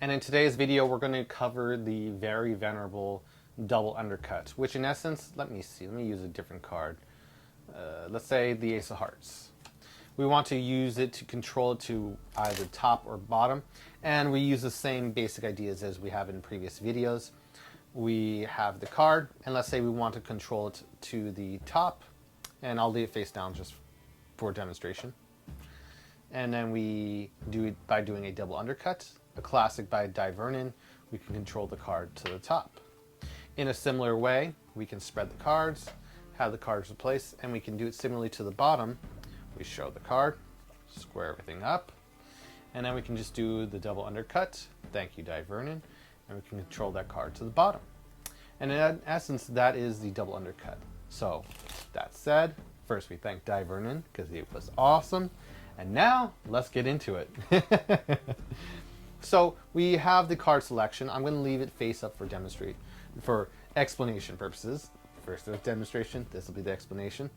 And in today's video, we're going to cover the very venerable double undercut, which in essence, let me use a different card. Let's say the Ace of Hearts. We want to use it to control it to either top or bottom, and we use the same basic ideas as we have in previous videos. We have the card, and let's say we want to control it to the top, and I'll leave it face down just for demonstration. And then we do it by doing a double undercut, a classic by David Blaine. We can control the card to the top. In a similar way, we can spread the cards, have the cards replaced, and we can do it similarly to the bottom. We show the card, square everything up, and then we can just do the double undercut. Thank you, David Blaine, and we can control that card to the bottom. And in essence, that is the double undercut. So, that said, first we thank David Blaine because he was awesome. And now, let's get into it. So, we have the card selection. I'm going to leave it face up for explanation purposes. First the demonstration, this will be the explanation.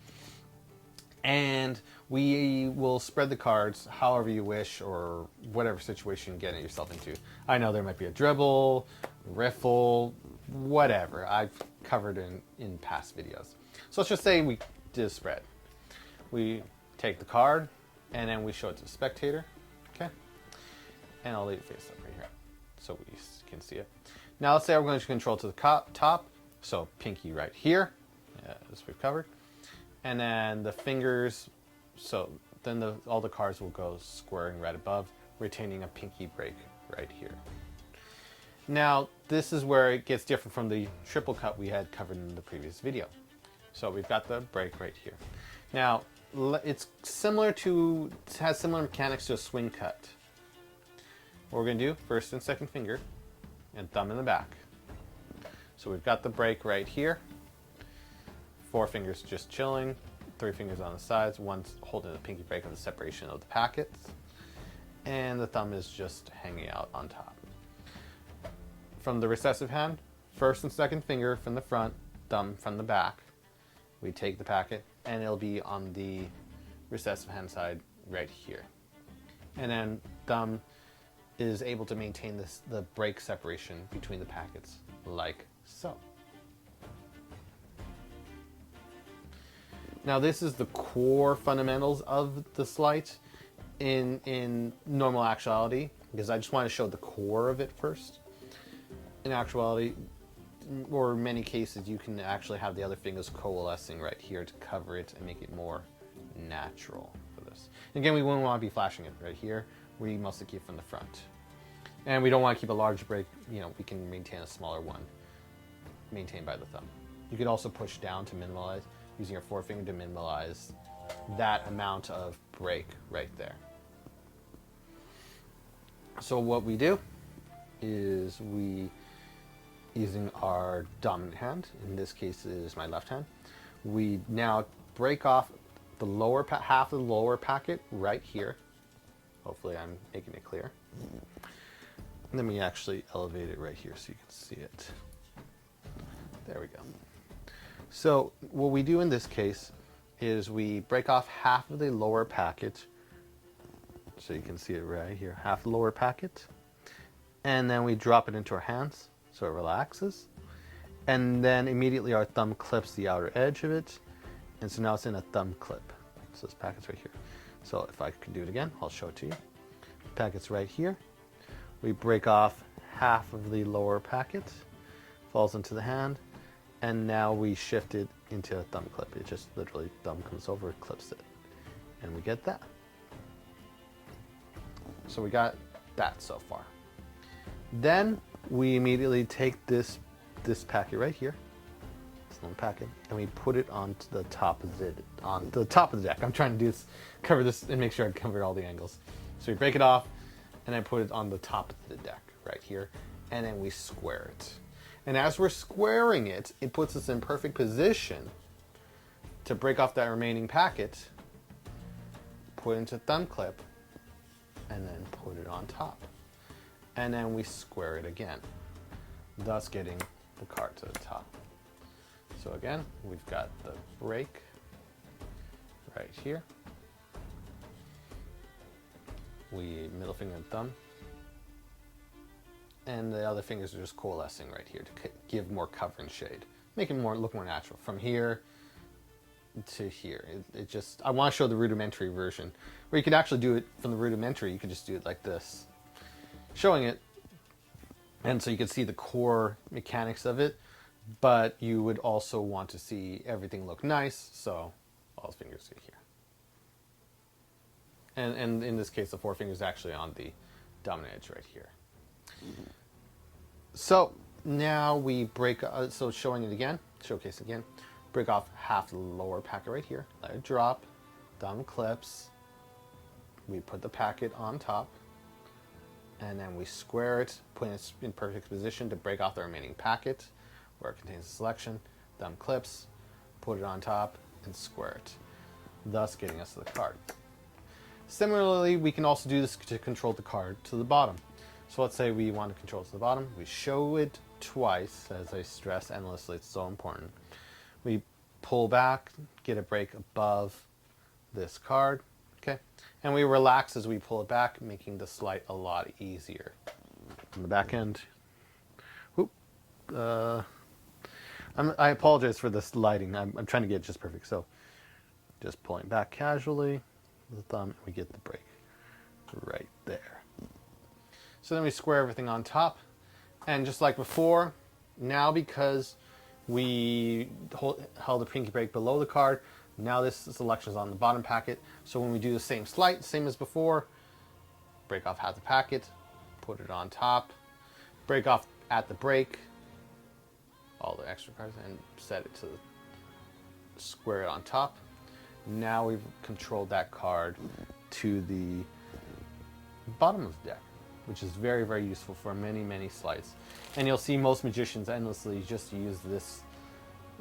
And we will spread the cards however you wish or whatever situation you get yourself into. I know there might be a dribble, riffle, whatever. I've covered in past videos. So let's just say we did a spread. We take the card, and then we show it to the spectator, okay? And I'll leave it face up right here so we can see it. Now let's say we're going to control to the top, so pinky right here, as we've covered. And then the fingers, so then all the cards will go squaring right above, retaining a pinky break right here. Now, this is where it gets different from the triple cut we had covered in the previous video. So we've got the break right here. Now, it's has similar mechanics to a swing cut. What we're going to do, first and second finger, and thumb in the back. So we've got the break right here. 4 fingers just chilling, 3 fingers on the sides, one's holding the pinky break of the separation of the packets, and the thumb is just hanging out on top. From the recessive hand, first and second finger from the front, thumb from the back. We take the packet, and it'll be on the recessive hand side right here. And then thumb is able to maintain the break separation between the packets, like so. Now this is the core fundamentals of the sleight in normal actuality, because I just want to show the core of it first. In actuality, or in many cases, you can actually have the other fingers coalescing right here to cover it and make it more natural for this. And again, we wouldn't want to be flashing it right here. We mostly keep it from the front. And we don't want to keep a large break, we can maintain a smaller one, maintained by the thumb. You could also push down to minimize, using your forefinger to minimize that amount of break right there. So what we do is using our dominant hand, in this case it is my left hand, we now break off the lower half of the lower packet right here. Hopefully I'm making it clear. Let me actually elevate it right here so you can see it. There we go. So what we do in this case is we break off half of the lower packet, so you can see it right here, half the lower packet, and then we drop it into our hands so it relaxes, and then immediately our thumb clips the outer edge of it, and so now it's in a thumb clip. So this packet's right here. So if I can do it again, I'll show it to you. The packet's right here. We break off half of the lower packet, falls into the hand, and now we shift it into a thumb clip. It just literally, thumb comes over, clips it, and we get that. So we got that so far. Then we immediately take this packet right here, this little packet, and we put it onto the top of the deck. I'm trying to cover this and make sure I covered all the angles. So we break it off, and I put it on the top of the deck right here, and then we square it. And as we're squaring it, it puts us in perfect position to break off that remaining packet, put it into thumb clip, and then put it on top. And then we square it again, thus getting the card to the top. So again, we've got the break right here. We middle finger and thumb and the other fingers are just coalescing right here to give more cover and shade, make it look more natural. From here to here, it just, I want to show the rudimentary version, where you could actually do it from the rudimentary. You could just do it like this, showing it, and so you could see the core mechanics of it, but you would also want to see everything look nice, so all the fingers are here. And in this case, the four fingers actually on the dominant edge right here. So now we break, so showing it again, showcase again, break off half the lower packet right here, let it drop, thumb clips, we put the packet on top, and then we square it, put it in perfect position to break off the remaining packet where it contains the selection, thumb clips, put it on top, and square it, thus getting us to the card. Similarly, we can also do this to control the card to the bottom. So let's say we want to control it to the bottom. We show it twice, as I stress endlessly, it's so important. We pull back, get a break above this card, okay? And we relax as we pull it back, making the slide a lot easier. On the back end, whoop, I apologize for this lighting. I'm trying to get it just perfect. So just pulling back casually, the thumb, we get the break right there. So then we square everything on top, and just like before, now because we held a pinky break below the card, now this selection is on the bottom packet. So when we do the same slight, same as before, break off half the packet, put it on top, break off at the break, all the extra cards, and set it to square it on top. Now we've controlled that card to the bottom of the deck, which is very, very useful for many, many slides. And you'll see most magicians endlessly just use this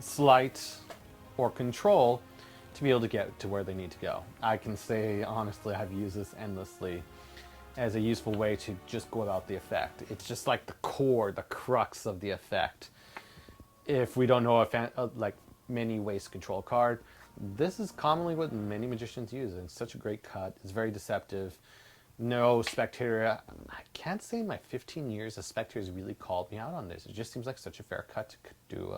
sleight or control to be able to get to where they need to go. I can say, honestly, I've used this endlessly as a useful way to just go about the effect. It's just like the core, the crux of the effect. If we don't know like many ways to control a card, this is commonly what many magicians use. It's such a great cut. It's very deceptive. No spectator, I can't say in my 15 years a spectator's really called me out on this. It just seems like such a fair cut to do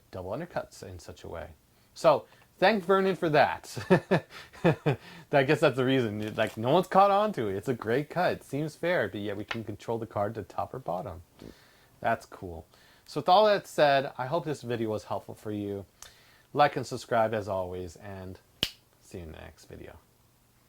double undercuts in such a way. So thank Vernon for that. I guess that's the reason. Like, no one's caught on to it. It's a great cut. It seems fair, but yet we can control the card to top or bottom. That's cool. So with all that said, I hope this video was helpful for you. Like and subscribe as always, and see you in the next video.